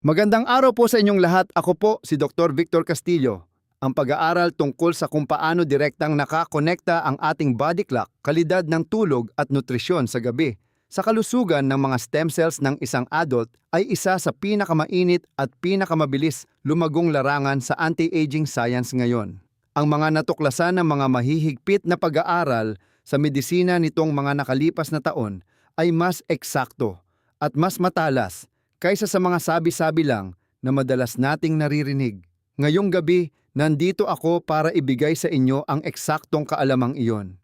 Magandang araw po sa inyong lahat. Ako po si Dr. Victor Castillo. Ang pag-aaral tungkol sa kung paano direktang nakakonekta ang ating body clock, kalidad ng tulog at nutrisyon sa gabi sa kalusugan ng mga stem cells ng isang adult ay isa sa pinakamainit at pinakamabilis lumagong larangan sa anti-aging science ngayon. Ang mga natuklasan ng mga mahihigpit na pag-aaral sa medisina nitong mga nakalipas na taon ay mas eksakto at mas matalas kaysa sa mga sabi-sabi lang na madalas nating naririnig. Ngayong gabi, nandito ako para ibigay sa inyo ang eksaktong kaalamang iyon.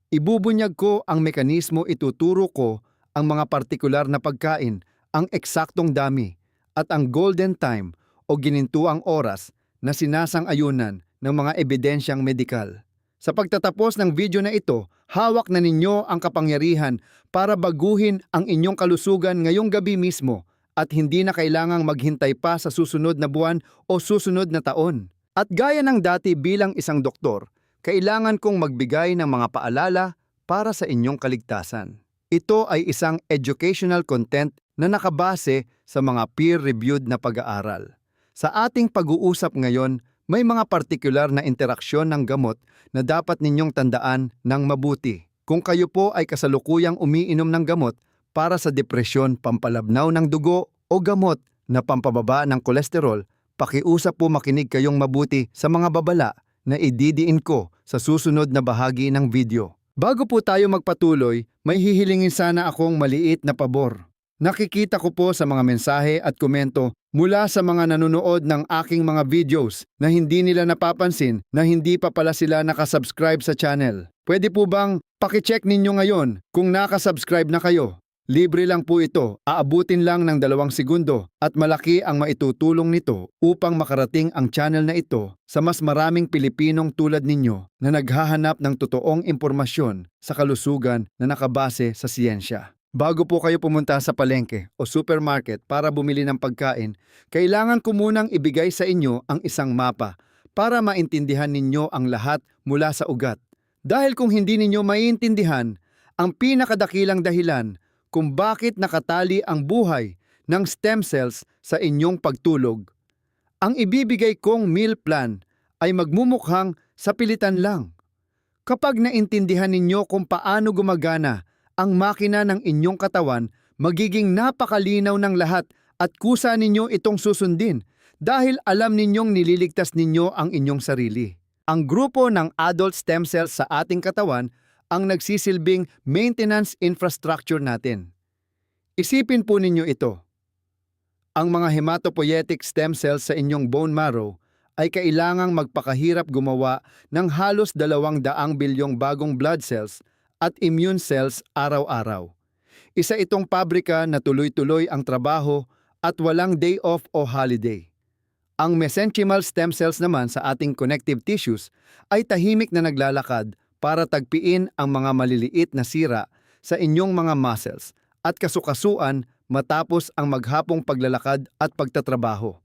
Ibubunyag ko ang mekanismo, ituturo ko ang mga partikular na pagkain, ang eksaktong dami, at ang golden time o ginintuang oras na sinasang-ayunan ng mga ebidensyang medikal. Sa pagtatapos ng video na ito, hawak na ninyo ang kapangyarihan para baguhin ang inyong kalusugan ngayong gabi mismo at hindi na kailangang maghintay pa sa susunod na buwan o susunod na taon. At gaya ng dati bilang isang doktor, kailangan kong magbigay ng mga paalala para sa inyong kaligtasan. Ito ay isang educational content na nakabase sa mga peer-reviewed na pag-aaral. Sa ating pag-uusap ngayon, may mga partikular na interaksyon ng gamot na dapat ninyong tandaan ng mabuti. Kung kayo po ay kasalukuyang umiinom ng gamot para sa depresyon, pampalabnaw ng dugo o gamot na pampababa ng kolesterol, pakiusap po makinig kayong mabuti sa mga babala na ididiin ko sa susunod na bahagi ng video. Bago po tayo magpatuloy, may hihilingin sana akong maliit na pabor. Nakikita ko po sa mga mensahe at komento mula sa mga nanonood ng aking mga videos na hindi nila napapansin na hindi pa pala sila nakasubscribe sa channel. Pwede po bang pakicheck ninyo ngayon kung nakasubscribe na kayo? Libre lang po ito, aabutin lang ng 2 segundo at malaki ang maitutulong nito upang makarating ang channel na ito sa mas maraming Pilipinong tulad ninyo na naghahanap ng totoong impormasyon sa kalusugan na nakabase sa siyensya. Bago po kayo pumunta sa palengke o supermarket para bumili ng pagkain, kailangan ko munang ibigay sa inyo ang isang mapa para maintindihan ninyo ang lahat mula sa ugat. Dahil kung hindi ninyo maiintindihan, ang pinakadakilang dahilan kung bakit nakatali ang buhay ng stem cells sa inyong pagtulog, ang ibibigay kong meal plan ay magmumukhang sa pilitan lang. Kapag naintindihan ninyo kung paano gumagana ang makina ng inyong katawan, magiging napakalinaw ng lahat at kusa ninyo itong susundin dahil alam ninyong nililigtas ninyo ang inyong sarili. Ang grupo ng adult stem cells sa ating katawan ang nagsisilbing maintenance infrastructure natin. Isipin po ninyo ito. Ang mga hematopoietic stem cells sa inyong bone marrow ay kailangang magpakahirap gumawa ng halos 200 bilyong bagong blood cells at immune cells araw-araw. Isa itong pabrika na tuloy-tuloy ang trabaho at walang day off o holiday. Ang mesenchymal stem cells naman sa ating connective tissues ay tahimik na naglalakad para tagpiin ang mga maliliit na sira sa inyong mga muscles at kasukasuan matapos ang maghapong paglalakad at pagtatrabaho.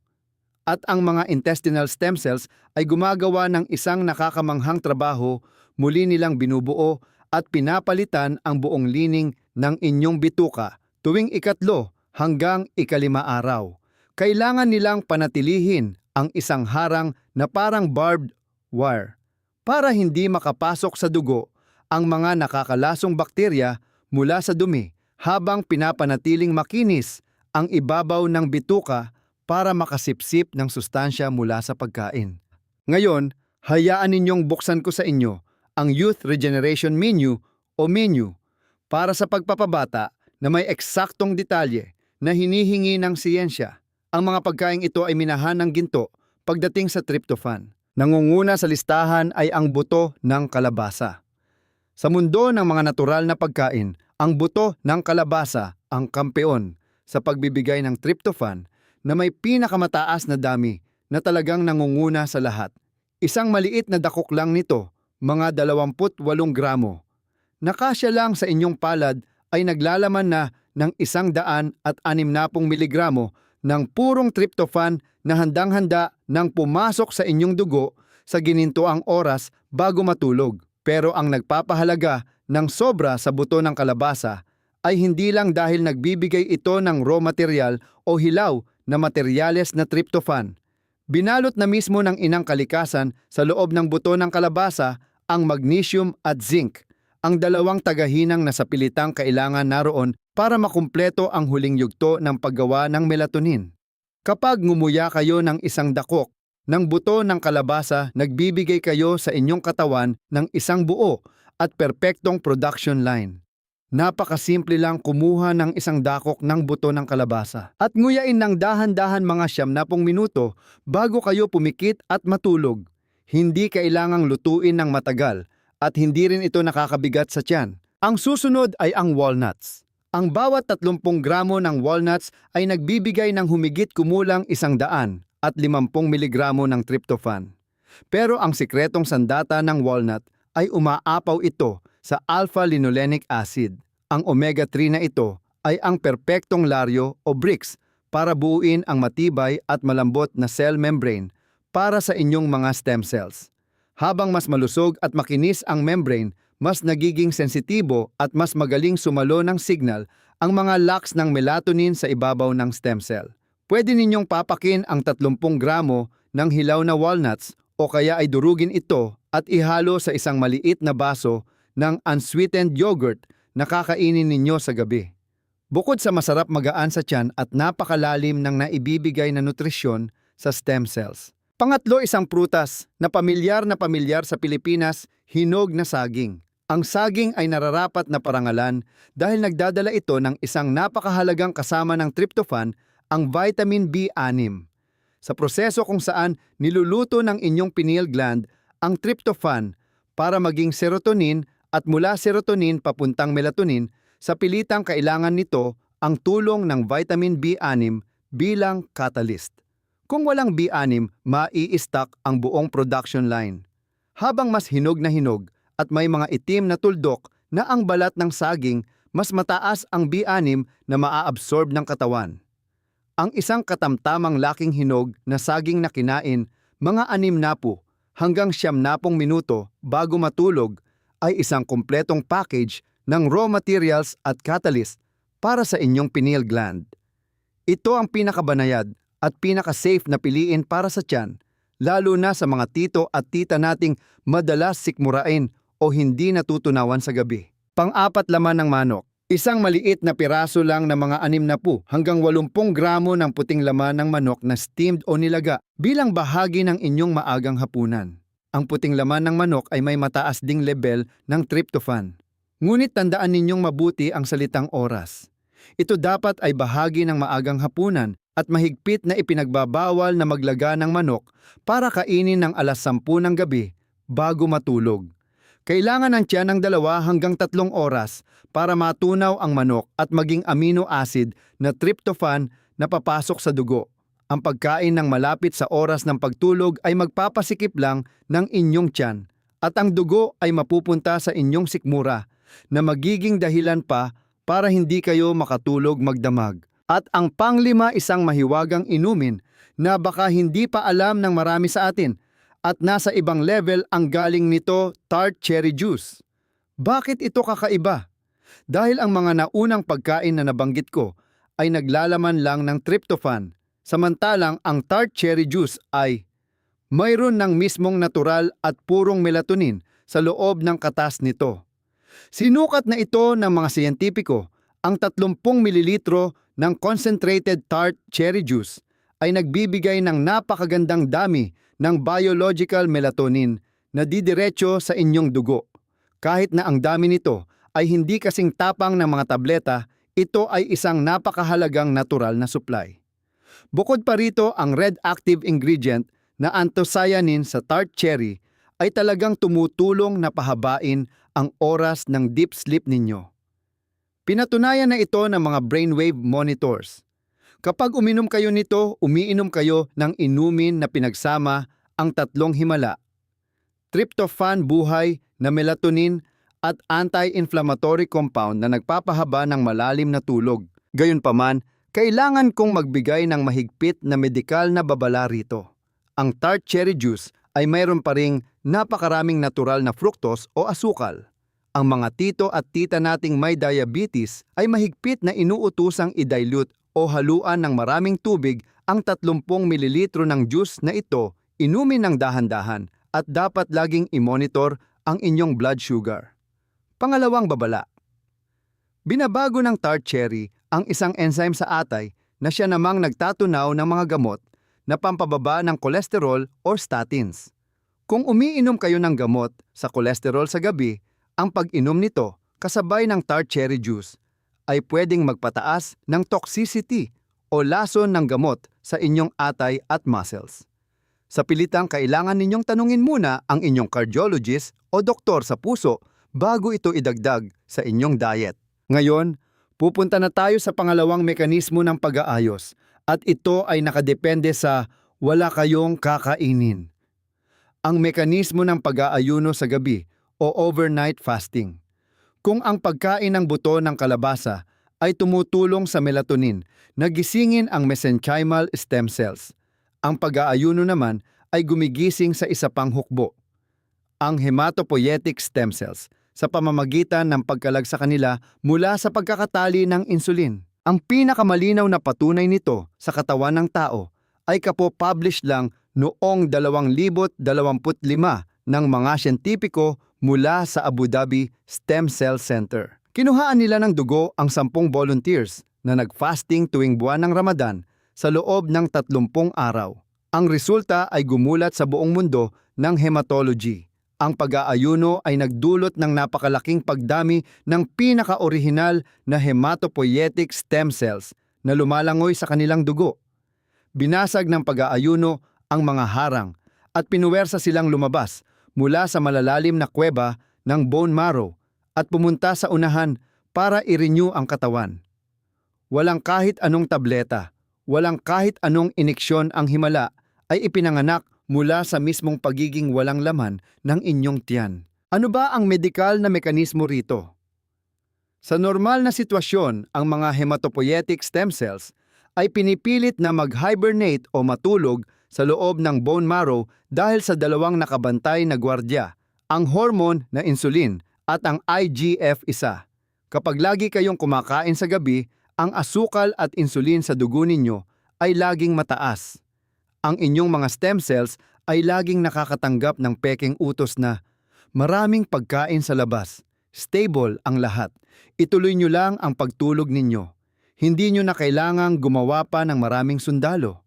At ang mga intestinal stem cells ay gumagawa ng isang nakakamanghang trabaho, muli nilang binubuo at pinapalitan ang buong lining ng inyong bituka tuwing 3 hanggang 5 araw. Kailangan nilang panatilihin ang isang harang na parang barbed wire para hindi makapasok sa dugo ang mga nakakalasong bakterya mula sa dumi habang pinapanatiling makinis ang ibabaw ng bituka para makasipsip ng sustansya mula sa pagkain. Ngayon, hayaan ninyong buksan ko sa inyo ang Youth Regeneration Menu o menu para sa pagpapabata na may eksaktong detalye na hinihingi ng siyensya. Ang mga pagkain ito ay minahan ng ginto pagdating sa tryptophan. Nangunguna sa listahan ay ang buto ng kalabasa. Sa mundo ng mga natural na pagkain, ang buto ng kalabasa ang kampeon sa pagbibigay ng tryptophan na may pinakamataas na dami na talagang nangunguna sa lahat. Isang maliit na dakok lang nito, mga 28 gramo. Nakasya lang sa inyong palad ay naglalaman na ng 160 miligramo ng purong tryptophan na handang-handa nang pumasok sa inyong dugo sa ginintuang oras bago matulog. Pero ang nagpapahalaga ng sobra sa buto ng kalabasa ay hindi lang dahil nagbibigay ito ng raw material o hilaw na materyales na tryptophan. Binalot na mismo ng inang kalikasan sa loob ng buto ng kalabasa ang magnesium at zinc, ang dalawang tagahinang nasapilitang kailangan naroon para makumpleto ang huling yugto ng paggawa ng melatonin. Kapag ngumuya kayo ng isang dakok ng buto ng kalabasa, nagbibigay kayo sa inyong katawan ng isang buo at perpektong production line. Napakasimple lang kumuha ng isang dakok ng buto ng kalabasa at nguyain ng dahan-dahan mga 90 minuto bago kayo pumikit at matulog. Hindi kailangang lutuin ng matagal at hindi rin ito nakakabigat sa tiyan. Ang susunod ay ang walnuts. Ang bawat 30 gramo ng walnuts ay nagbibigay ng humigit kumulang 150 miligramo ng tryptophan. Pero ang sikretong sandata ng walnut ay umaapaw ito sa alpha-linolenic acid. Ang omega-3 na ito ay ang perpektong laryo o bricks para buuin ang matibay at malambot na cell membrane para sa inyong mga stem cells. Habang mas malusog at makinis ang membrane, mas nagiging sensitibo at mas magaling sumalo ng signal ang mga locks ng melatonin sa ibabaw ng stem cell. Pwede ninyong papakin ang 30 gramo ng hilaw na walnuts o kaya ay durugin ito at ihalo sa isang maliit na baso ng unsweetened yogurt na kakainin ninyo sa gabi. Bukod sa masarap magaan sa tiyan at napakalalim ng naibibigay na nutrisyon sa stem cells. Pangatlo, isang prutas na pamilyar sa Pilipinas, hinog na saging. Ang saging ay nararapat na parangalan dahil nagdadala ito ng isang napakahalagang kasama ng tryptophan, ang vitamin B6. Sa proseso kung saan niluluto ng inyong pineal gland ang tryptophan para maging serotonin at mula serotonin papuntang melatonin, sa pilitang kailangan nito ang tulong ng vitamin B6 bilang catalyst. Kung walang B6, mai-stuck ang buong production line. Habang mas hinog na hinog at may mga itim na tuldok na ang balat ng saging, mas mataas ang B6 na maa-absorb ng katawan. Ang isang katamtamang laking hinog na saging na kinain, mga 60 hanggang 90 minuto bago matulog, ay isang kumpletong package ng raw materials at catalyst para sa inyong pineal gland. Ito ang pinakabanayad at pinaka-safe na piliin para sa tiyan, lalo na sa mga tito at tita nating madalas sikmurain o hindi natutunawan sa gabi. Pang-apat, laman ng manok. Isang maliit na piraso lang na mga 60 hanggang 80 gramo ng puting laman ng manok na steamed o nilaga bilang bahagi ng inyong maagang hapunan. Ang puting laman ng manok ay may mataas ding level ng tryptophan. Ngunit tandaan ninyong mabuti ang salitang oras. Ito dapat ay bahagi ng maagang hapunan at mahigpit na ipinagbabawal na maglaga ng manok para kainin ng alas 10 ng gabi bago matulog. Kailangan ng tiyan ng 2 hanggang 3 oras para matunaw ang manok at maging amino acid na tryptophan na papasok sa dugo. Ang pagkain ng malapit sa oras ng pagtulog ay magpapasikip lang ng inyong tiyan at ang dugo ay mapupunta sa inyong sikmura na magiging dahilan pa para hindi kayo makatulog magdamag. At ang pang-5, isang mahiwagang inumin na baka hindi pa alam ng marami sa atin at nasa ibang level ang galing nito, tart cherry juice. Bakit ito kakaiba? Dahil ang mga naunang pagkain na nabanggit ko ay naglalaman lang ng tryptophan. Samantalang ang tart cherry juice ay mayroon ng mismong natural at purong melatonin sa loob ng katas nito. Sinukat na ito ng mga siyentipiko, ang 30 mililitro ng concentrated tart cherry juice ay nagbibigay ng napakagandang dami ng biological melatonin na didiretso sa inyong dugo. Kahit na ang dami nito ay hindi kasing tapang ng mga tableta, ito ay isang napakahalagang natural na supply. Bukod pa rito, ang red active ingredient na anthocyanin sa tart cherry ay talagang tumutulong na pahabain ang oras ng deep sleep ninyo. Pinatunayan na ito ng mga brainwave monitors. Kapag uminom kayo nito, umiinom kayo ng inumin na pinagsama ang 3 himala: tryptophan buhay na melatonin at anti-inflammatory compound na nagpapahaba ng malalim na tulog. Gayunpaman, kailangan kong magbigay ng mahigpit na medikal na babala rito. Ang tart cherry juice ay mayroon pa ring napakaraming natural na fructose o asukal. Ang mga tito at tita nating may diabetes ay mahigpit na inuutusang i-dilute o haluan ng maraming tubig Ang 30 mililitro ng juice na ito inumin ng dahan-dahan at dapat laging i-monitor ang inyong blood sugar. Pangalawang babala. Binabago ng tart cherry ang isang enzyme sa atay na siya namang nagtatunaw ng mga gamot na pampababa ng kolesterol o statins. Kung umiinom kayo ng gamot sa kolesterol sa gabi, ang pag-inom nito kasabay ng tart cherry juice ay pwedeng magpataas ng toxicity o lason ng gamot sa inyong atay at muscles. Sa pilitang kailangan ninyong tanungin muna ang inyong cardiologist o doktor sa puso bago ito idagdag sa inyong diet. Ngayon, pupunta na tayo sa pangalawang mekanismo ng pag-aayos at ito ay nakadepende sa wala kayong kakainin. Ang mekanismo ng pag-aayuno sa gabi o overnight fasting. Kung ang pagkain ng buto ng kalabasa ay tumutulong sa melatonin na gisingin ang mesenchymal stem cells, ang pag-aayuno naman ay gumigising sa isa pang hukbo, ang hematopoietic stem cells, sa pamamagitan ng pagkalag sa kanila mula sa pagkakatali ng insulin. Ang pinakamalinaw na patunay nito sa katawan ng tao ay kapo-publish lang noong 2025 ng mga siyentipiko mula sa Abu Dhabi Stem Cell Center. Kinuhaan nila ng dugo ang 10 volunteers na nag-fasting tuwing buwan ng Ramadan sa loob ng 30 araw. Ang resulta ay gumulat sa buong mundo ng hematology. Ang pag-aayuno ay nagdulot ng napakalaking pagdami ng pinaka-orihinal na hematopoietic stem cells na lumalangoy sa kanilang dugo. Binasag ng pag-aayuno ang mga harang at pinuwersa silang lumabas mula sa malalalim na kuweba ng bone marrow at pumunta sa unahan para i-renew ang katawan. Walang kahit anong tableta, walang kahit anong ineksyon ang himala ay ipinanganak mula sa mismong pagiging walang laman ng inyong tiyan. Ano ba ang medikal na mekanismo rito? Sa normal na sitwasyon, ang mga hematopoietic stem cells ay pinipilit na mag-hibernate o matulog sa loob ng bone marrow dahil sa dalawang nakabantay na gwardiya, ang hormone na insulin at ang IGF-1. Kapag lagi kayong kumakain sa gabi, ang asukal at insulin sa dugo ninyo ay laging mataas. Ang inyong mga stem cells ay laging nakakatanggap ng pekeng utos na maraming pagkain sa labas, stable ang lahat, ituloy nyo lang ang pagtulog ninyo. Hindi nyo na kailangang gumawa pa ng maraming sundalo.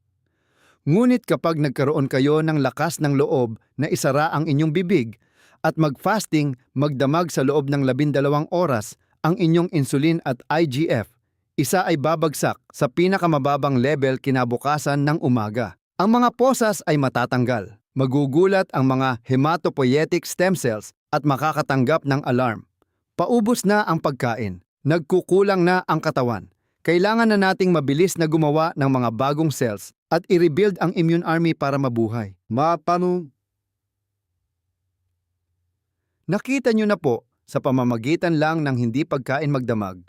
Ngunit kapag nagkaroon kayo ng lakas ng loob na isara ang inyong bibig at mag-fasting, magdamag sa loob ng 12 oras ang inyong insulin at IGF, isa ay babagsak sa pinakamababang level kinabukasan ng umaga. Ang mga posas ay matatanggal. Magugulat ang mga hematopoietic stem cells at makakatanggap ng alarm. Paubos na ang pagkain. Nagkukulang na ang katawan. Kailangan na nating mabilis na gumawa ng mga bagong cells at i-rebuild ang immune army para mabuhay. Nakita nyo na po sa pamamagitan lang ng hindi pagkain magdamag.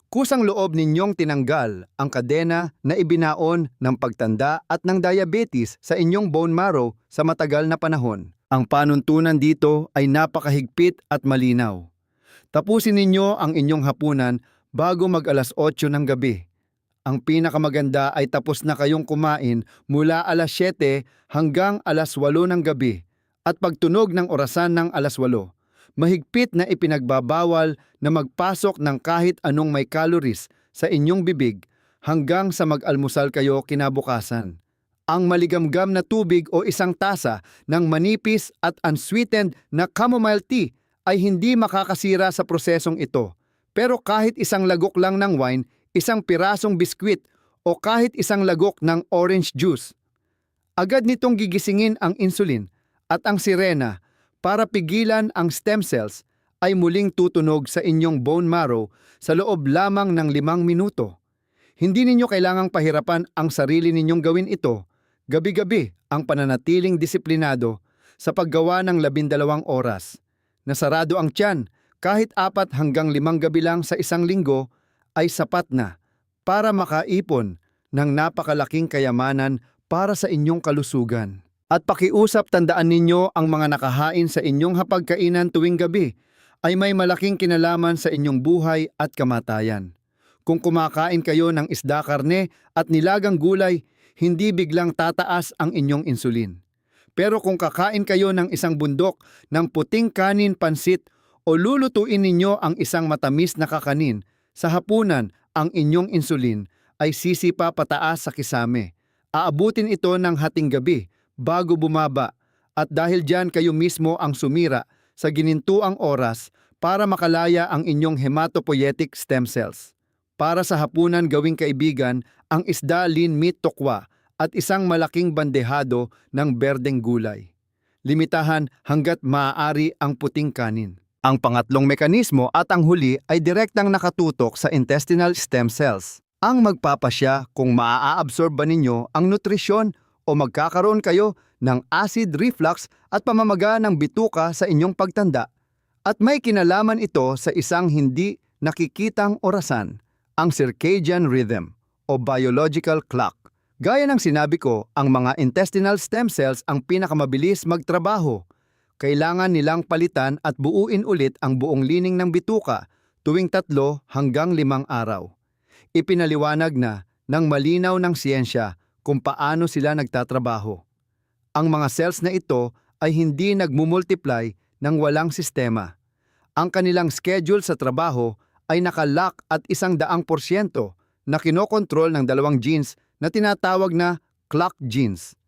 Kusang loob ninyong tinanggal ang kadena na ibinaon ng pagtanda at ng diabetes sa inyong bone marrow sa matagal na panahon. Ang panuntunan dito ay napakahigpit at malinaw. Tapusin ninyo ang inyong hapunan bago mag-alas 8 ng gabi. Ang pinakamaganda ay tapos na kayong kumain mula alas 7 hanggang alas 8 ng gabi at pagtunog ng orasan ng alas 8. Mahigpit na ipinagbabawal na magpasok ng kahit anong may calories sa inyong bibig hanggang sa mag-almusal kayo kinabukasan. Ang maligamgam na tubig o isang tasa ng manipis at unsweetened na chamomile tea ay hindi makakasira sa prosesong ito. Pero kahit isang lagok lang ng wine, isang pirasong biskwit o kahit isang lagok ng orange juice, agad nitong gigisingin ang insulin at ang sirena para pigilan ang stem cells ay muling tutunog sa inyong bone marrow sa loob lamang ng 5 minuto. Hindi ninyo kailangang pahirapan ang sarili ninyong gawin ito. Gabi-gabi ang pananatiling disiplinado sa paggawa ng 12 oras. Nasarado ang tiyan, kahit 4 hanggang 5 gabi lang sa isang linggo ay sapat na para makaipon ng napakalaking kayamanan para sa inyong kalusugan. At pakiusap, tandaan ninyo ang mga nakahain sa inyong hapagkainan tuwing gabi ay may malaking kinalaman sa inyong buhay at kamatayan. Kung kumakain kayo ng isda, karne at nilagang gulay, hindi biglang tataas ang inyong insulin. Pero kung kakain kayo ng isang bundok ng puting kanin pansit o lulutuin ninyo ang isang matamis na kakanin, sa hapunan ang inyong insulin ay sisipa pataas sa kisame. Aabutin ito ng hating gabi bago bumaba at dahil diyan kayo mismo ang sumira sa ginintuang oras para makalaya ang inyong hematopoietic stem cells. Para sa hapunan gawing kaibigan ang isda lean meat tokwa at isang malaking bandehado ng berdeng gulay. Limitahan hanggat maaari ang puting kanin. Ang pangatlong mekanismo at ang huli ay direktang nakatutok sa intestinal stem cells. Ang magpapasya kung maa-absorb ba ninyo ang nutrisyon o magkakaroon kayo ng acid reflux at pamamaga ng bituka sa inyong pagtanda. At may kinalaman ito sa isang hindi nakikitang orasan, ang circadian rhythm o biological clock. Gaya ng sinabi ko, ang mga intestinal stem cells ang pinakamabilis magtrabaho. Kailangan nilang palitan at buuin ulit ang buong lining ng bituka tuwing 3 hanggang 5 araw. Ipinaliwanag na ng malinaw ng siyensya kung paano sila nagtatrabaho. Ang mga cells na ito ay hindi nagmumultiply ng walang sistema. Ang kanilang schedule sa trabaho ay nakalock at 100% na kinokontrol ng 2 genes na tinatawag na clock genes.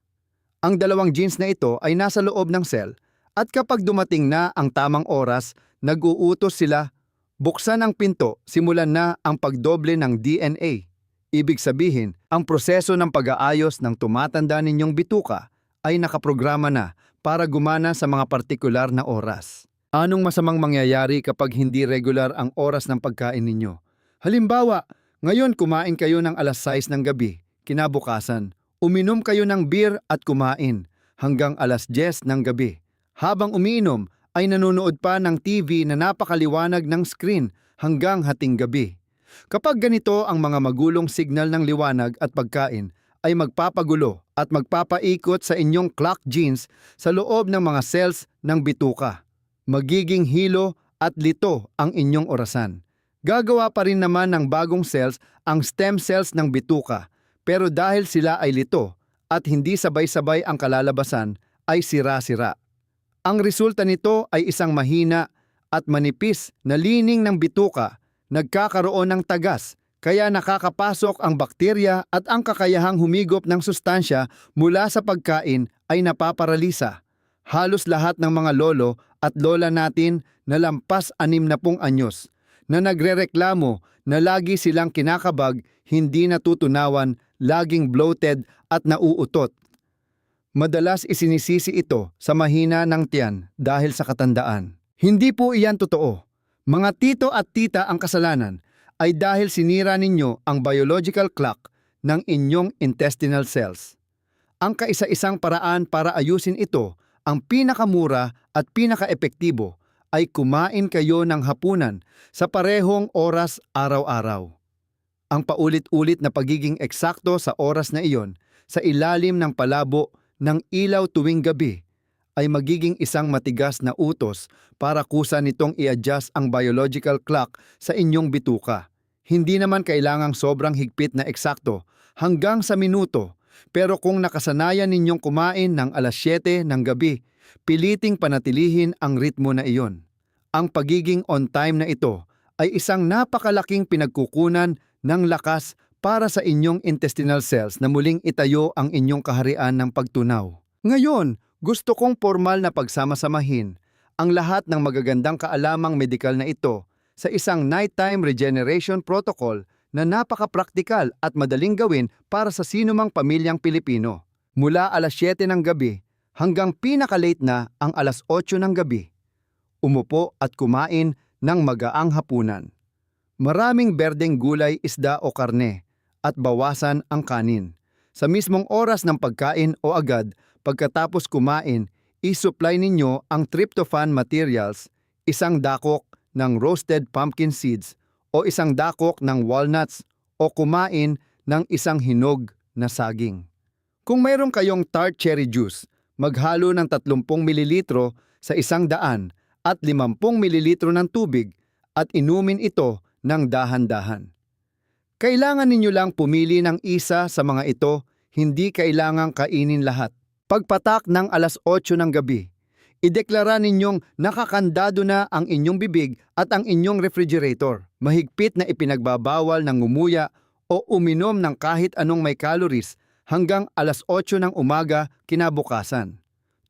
Ang 2 genes na ito ay nasa loob ng cell at kapag dumating na ang tamang oras, nag-uutos sila, buksan ang pinto, simulan na ang pagdoble ng DNA. Ibig sabihin, ang proseso ng pag-aayos ng tumatanda ninyong bituka ay nakaprograma na para gumana sa mga partikular na oras. Anong masamang mangyayari kapag hindi regular ang oras ng pagkain ninyo? Halimbawa, ngayon kumain kayo ng alas 6 ng gabi, kinabukasan, uminom kayo ng beer at kumain hanggang alas 10 ng gabi. Habang umiinom ay nanonood pa ng TV na napakaliwanag ng screen hanggang hating gabi. Kapag ganito ang mga magulong signal ng liwanag at pagkain ay magpapagulo at magpapaikot sa inyong clock genes sa loob ng mga cells ng bituka. Magiging hilo at lito ang inyong orasan. Gagawa pa rin naman ng bagong cells ang stem cells ng bituka, pero dahil sila ay lito at hindi sabay-sabay ang kalalabasan, ay sira-sira. Ang resulta nito ay isang mahina at manipis na lining ng bituka, nagkakaroon ng tagas, kaya nakakapasok ang bakterya at ang kakayahang humigop ng sustansya mula sa pagkain ay napaparalisa. Halos lahat ng mga lolo at lola natin na lampas 60 anyos na nagrereklamo na lagi silang kinakabag, hindi natutunawan, laging bloated at nauutot. Madalas isinisisi ito sa mahina ng tiyan dahil sa katandaan. Hindi po iyan totoo. Mga tito at tita ang kasalanan ay dahil sinira ninyo ang biological clock ng inyong intestinal cells. Ang kaisa-isang paraan para ayusin ito, ang pinakamura at pinakaepektibo, ay kumain kayo ng hapunan sa parehong oras araw-araw. Ang paulit-ulit na pagiging eksakto sa oras na iyon sa ilalim ng palabo ng ilaw tuwing gabi ay magiging isang matigas na utos para kusa nitong i-adjust ang biological clock sa inyong bituka. Hindi naman kailangang sobrang higpit na eksakto hanggang sa minuto, pero kung nakasanayan ninyong kumain ng alas 7 ng gabi, piliting panatilihin ang ritmo na iyon. Ang pagiging on time na ito ay isang napakalaking pinagkukunan ng lakas para sa inyong intestinal cells na muling itayo ang inyong kaharian ng pagtunaw. Ngayon, gusto kong formal na pagsama-samahin ang lahat ng magagandang kaalamang medikal na ito sa isang nighttime regeneration protocol na napaka-praktikal at madaling gawin para sa sinumang pamilyang Pilipino. Mula alas 7 ng gabi hanggang pinaka-late na ang alas 8 ng gabi. Umupo at kumain ng magaang hapunan. Maraming berdeng gulay, isda o karne at bawasan ang kanin. Sa mismong oras ng pagkain o agad pagkatapos kumain, i-supply ninyo ang tryptophan materials, 1 dakok ng roasted pumpkin seeds o 1 dakok ng walnuts o kumain ng 1 hinog na saging. Kung mayroon kayong tart cherry juice, maghalo ng 30 ml sa 100 at 50 ml ng tubig at inumin ito ng dahan-dahan. Kailangan ninyo lang pumili ng isa sa mga ito, hindi kailangang kainin lahat. Pagpatak ng alas 8 ng gabi, ideklara ninyong nakakandado na ang inyong bibig at ang inyong refrigerator. Mahigpit na ipinagbabawal ng ngumuya o uminom ng kahit anong may calories hanggang alas 8 ng umaga kinabukasan.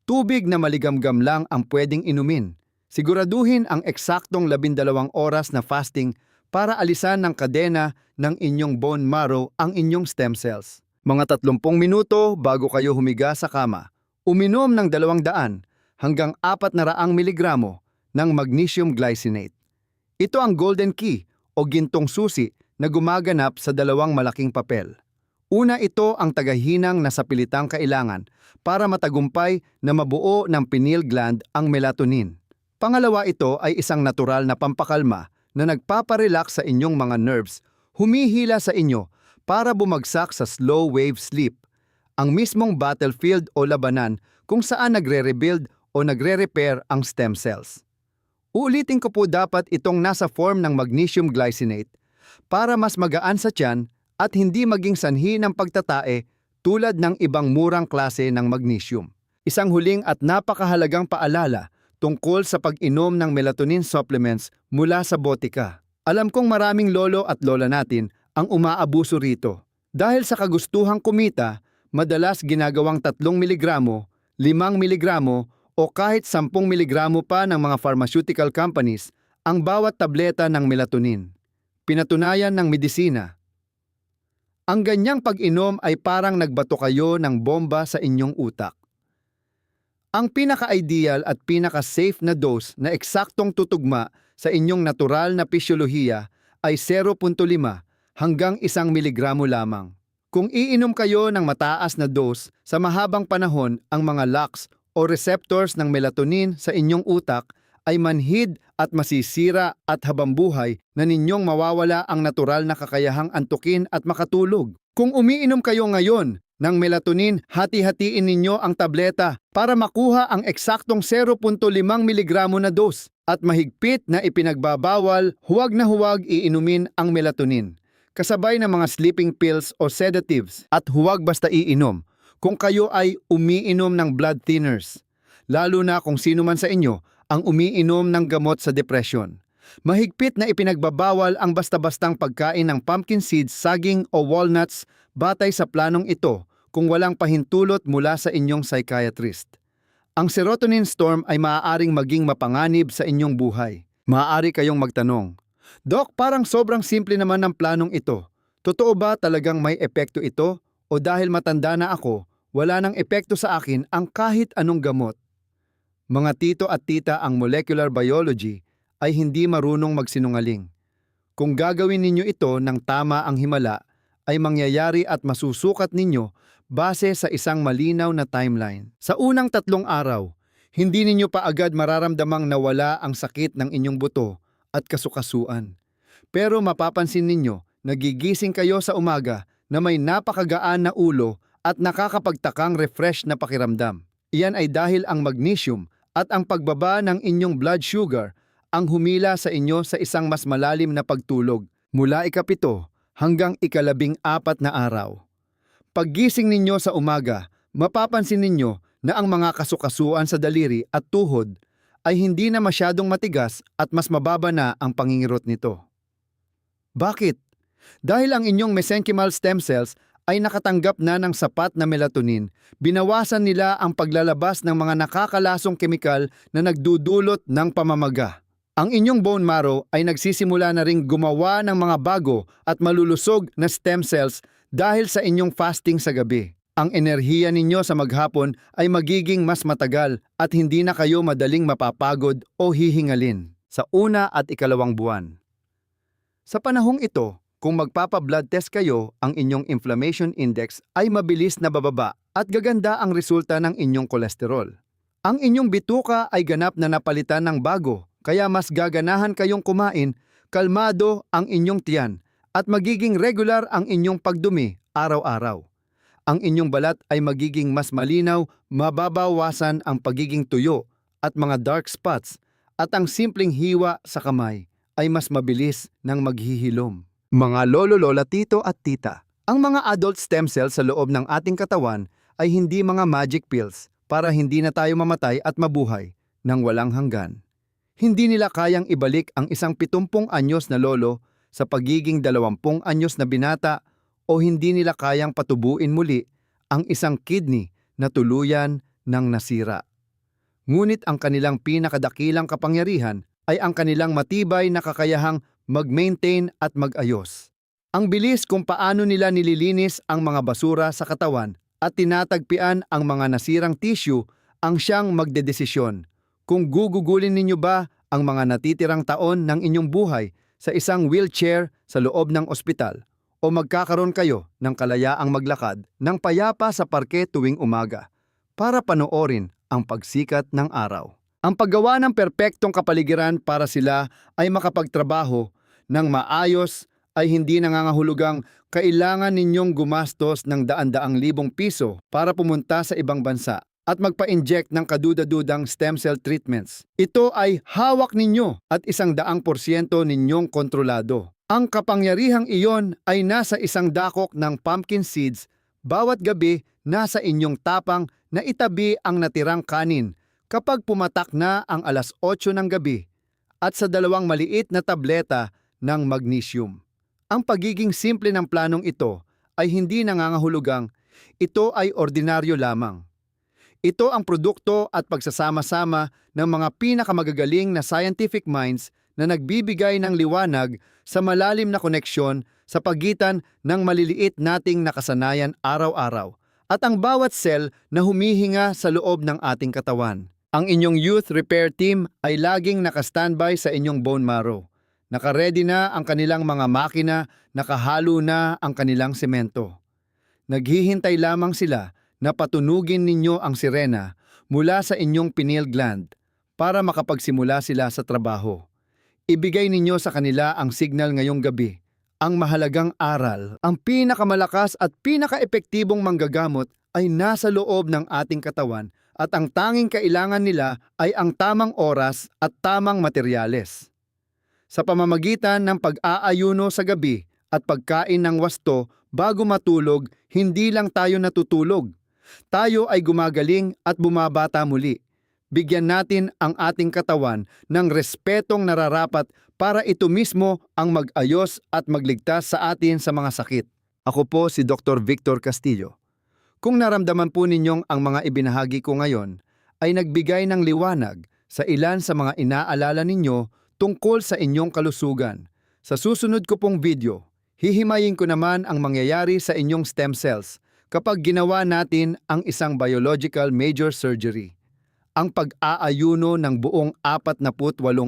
Tubig na maligamgam lang ang pwedeng inumin. Siguraduhin ang eksaktong 12 oras na fasting para alisan ng kadena ng inyong bone marrow ang inyong stem cells. Mga 30 minuto bago kayo humiga sa kama, uminom ng 200 hanggang 400 miligramo ng magnesium glycinate. Ito ang golden key o gintong susi na gumaganap sa dalawang malaking papel. Una, ito ang tagahinang na sapilitang kailangan para matagumpay na mabuo ng pineal gland ang melatonin. Pangalawa, ito ay isang natural na pampakalma na nagpaparelax sa inyong mga nerves, humihila sa inyo para bumagsak sa slow wave sleep, ang mismong battlefield o labanan kung saan nagre-rebuild o nagre-repair ang stem cells. Uulitin ko po, dapat itong nasa form ng magnesium glycinate para mas magaan sa tiyan at hindi maging sanhi ng pagtatae tulad ng ibang murang klase ng magnesium. Isang huling at napakahalagang paalala tungkol sa pag-inom ng melatonin supplements mula sa botika. Alam kong maraming lolo at lola natin ang umaabuso rito. Dahil sa kagustuhang kumita, madalas ginagawang 3 miligramo, 5 miligramo o kahit 10 miligramo pa ng mga pharmaceutical companies ang bawat tableta ng melatonin. Pinatunayan ng medisina. Ang ganyang pag-inom ay parang nagbato kayo ng bomba sa inyong utak. Ang pinaka-ideal at pinaka-safe na dose na eksaktong tutugma sa inyong natural na pisyolohiya ay 0.5 hanggang 1 miligramo lamang. Kung iinom kayo ng mataas na dose sa mahabang panahon, ang mga locks o receptors ng melatonin sa inyong utak ay manhid at masisira at habambuhay na ninyong mawawala ang natural na kakayahang antukin at makatulog. Kung umiinom kayo ngayon ng melatonin, hati-hatiin ninyo ang tableta para makuha ang eksaktong 0.5 miligramo na dose at mahigpit na ipinagbabawal, huwag na huwag iinumin ang melatonin kasabay ng mga sleeping pills o sedatives, at huwag basta iinom kung kayo ay umiinom ng blood thinners, lalo na kung sino man sa inyo ang umiinom ng gamot sa depression. Mahigpit na ipinagbabawal ang basta-bastang pagkain ng pumpkin seeds, saging o walnuts batay sa planong ito kung walang pahintulot mula sa inyong psychiatrist. Ang serotonin storm ay maaaring maging mapanganib sa inyong buhay. Maaari kayong magtanong, "Doc, parang sobrang simple naman ng planong ito. Totoo ba talagang may epekto ito? O dahil matanda na ako, wala nang epekto sa akin ang kahit anong gamot?" Mga tito at tita, ang molecular biology ay hindi marunong magsinungaling. Kung gagawin ninyo ito ng tama, ang himala ay mangyayari at masusukat ninyo base sa isang malinaw na timeline. Sa unang 3 araw, hindi ninyo pa agad mararamdamang nawala ang sakit ng inyong buto at kasukasuan. Pero mapapansin ninyo, nagigising kayo sa umaga na may napakagaan na ulo at nakakapagtakang refresh na pakiramdam. Iyan ay dahil ang magnesium at ang pagbaba ng inyong blood sugar ang humila sa inyo sa isang mas malalim na pagtulog mula ika-7 hanggang ika-14 na araw. Paggising ninyo sa umaga, mapapansin ninyo na ang mga kasukasuan sa daliri at tuhod ay hindi na masyadong matigas at mas mababa na ang pangingirot nito. Bakit? Dahil ang inyong mesenchymal stem cells ay nakatanggap na ng sapat na melatonin, binawasan nila ang paglalabas ng mga nakakalasong kemikal na nagdudulot ng pamamaga. Ang inyong bone marrow ay nagsisimula na ring gumawa ng mga bago at malulusog na stem cells dahil sa inyong fasting sa gabi. Ang enerhiya ninyo sa maghapon ay magiging mas matagal at hindi na kayo madaling mapapagod o hihingalin sa una at ikalawang buwan. Sa panahong ito, kung magpapa-blood test kayo, ang inyong inflammation index ay mabilis na bababa at gaganda ang resulta ng inyong kolesterol. Ang inyong bituka ay ganap na napalitan ng bago, kaya mas gaganahan kayong kumain, kalmado ang inyong tiyan, at magiging regular ang inyong pagdumi araw-araw. Ang inyong balat ay magiging mas malinaw, mababawasan ang pagiging tuyo at mga dark spots, at ang simpleng hiwa sa kamay ay mas mabilis ng maghihilom. Mga lolo, lola, tito at tita, Ang mga adult stem cells sa loob ng ating katawan ay hindi mga magic pills para hindi na tayo mamatay at mabuhay ng walang hanggan. Hindi nila kayang ibalik ang isang 70 anyos na lolo sa pagiging 20 anyos na binata o hindi nila kayang patubuin muli ang isang kidney na tuluyan ng nasira. Ngunit ang kanilang pinakadakilang kapangyarihan ay ang kanilang matibay na kakayahang mag-maintain at mag-ayos. Ang bilis kung paano nila nililinis ang mga basura sa katawan at tinatagpian ang mga nasirang tissue ang siyang magdedesisyon kung gugugulin ninyo ba ang mga natitirang taon ng inyong buhay sa isang wheelchair sa loob ng ospital o magkakaroon kayo ng kalayaang maglakad ng payapa sa parke tuwing umaga para panoorin ang pagsikat ng araw. Ang paggawa ng perpektong kapaligiran para sila ay makapagtrabaho ng maayos ay hindi nangangahulugang kailangan ninyong gumastos ng daan-daang libong piso para pumunta sa ibang bansa at magpa-inject ng kaduda-dudang stem cell treatments. Ito ay hawak ninyo at 100% ninyong kontrolado. Ang kapangyarihang iyon ay nasa isang dakok ng pumpkin seeds. Bawat gabi, nasa inyong tapang na itabi ang natirang kanin kapag pumatak na ang alas 8 ng gabi at sa 2 maliit na tableta ng magnesium. Ang pagiging simple ng planong ito ay hindi nangangahulugang ito ay ordinaryo lamang. Ito ang produkto at pagsasama-sama ng mga pinakamagagaling na scientific minds na nagbibigay ng liwanag sa malalim na koneksyon sa pagitan ng maliliit nating nakasanayan araw-araw at ang bawat cell na humihinga sa loob ng ating katawan. Ang inyong youth repair team ay laging nakastandby sa inyong bone marrow. Nakaredy na ang kanilang mga makina, nakahalo na ang kanilang semento. Naghihintay lamang sila na patunugin ninyo ang sirena mula sa inyong pineal gland para makapagsimula sila sa trabaho. Ibigay ninyo sa kanila ang signal ngayong gabi. Ang mahalagang aral, ang pinakamalakas at pinakaepektibong manggagamot ay nasa loob ng ating katawan at ang tanging kailangan nila ay ang tamang oras at tamang materyales. Sa pamamagitan ng pag-aayuno sa gabi at pagkain ng wasto bago matulog, hindi lang tayo natutulog. Tayo ay gumagaling at bumabata muli. Bigyan natin ang ating katawan ng respetong nararapat para ito mismo ang mag-ayos at magligtas sa atin sa mga sakit. Ako po si Dr. Victor Castillo. Kung naramdaman po ninyong ang mga ibinahagi ko ngayon ay nagbigay ng liwanag sa ilan sa mga inaalala ninyo tungkol sa inyong kalusugan. Sa susunod ko pong video, hihimayin ko naman ang mangyayari sa inyong stem cells kapag ginawa natin ang isang biological major surgery, ang pag-aayuno ng buong 48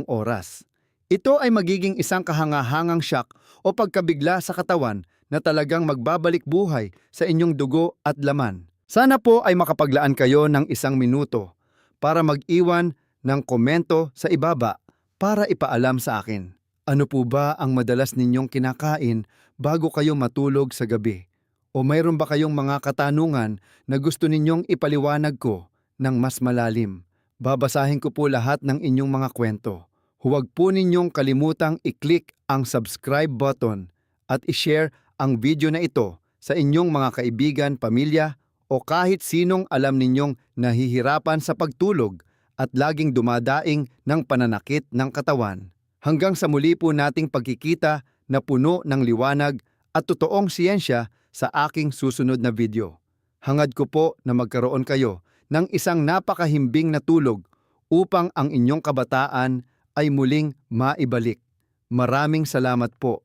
oras. Ito ay magiging isang kahangahangang shock o pagkabigla sa katawan na talagang magbabalik buhay sa inyong dugo at laman. Sana po ay makapaglaan kayo ng 1 minuto para mag-iwan ng komento sa ibaba para ipaalam sa akin. Ano po ba ang madalas ninyong kinakain bago kayo matulog sa gabi? O mayroon ba kayong mga katanungan na gusto ninyong ipaliwanag ko ng mas malalim? Babasahin ko po lahat ng inyong mga kwento. Huwag po ninyong kalimutang i-click ang subscribe button at i-share ang video na ito sa inyong mga kaibigan, pamilya o kahit sinong alam ninyong nahihirapan sa pagtulog at laging dumadaing ng pananakit ng katawan. Hanggang sa muli po nating pagkikita na puno ng liwanag at totoong siyensya sa aking susunod na video. Hangad ko po na magkaroon kayo ng isang napakahimbing na tulog upang ang inyong kabataan ay muling maibalik. Maraming salamat po.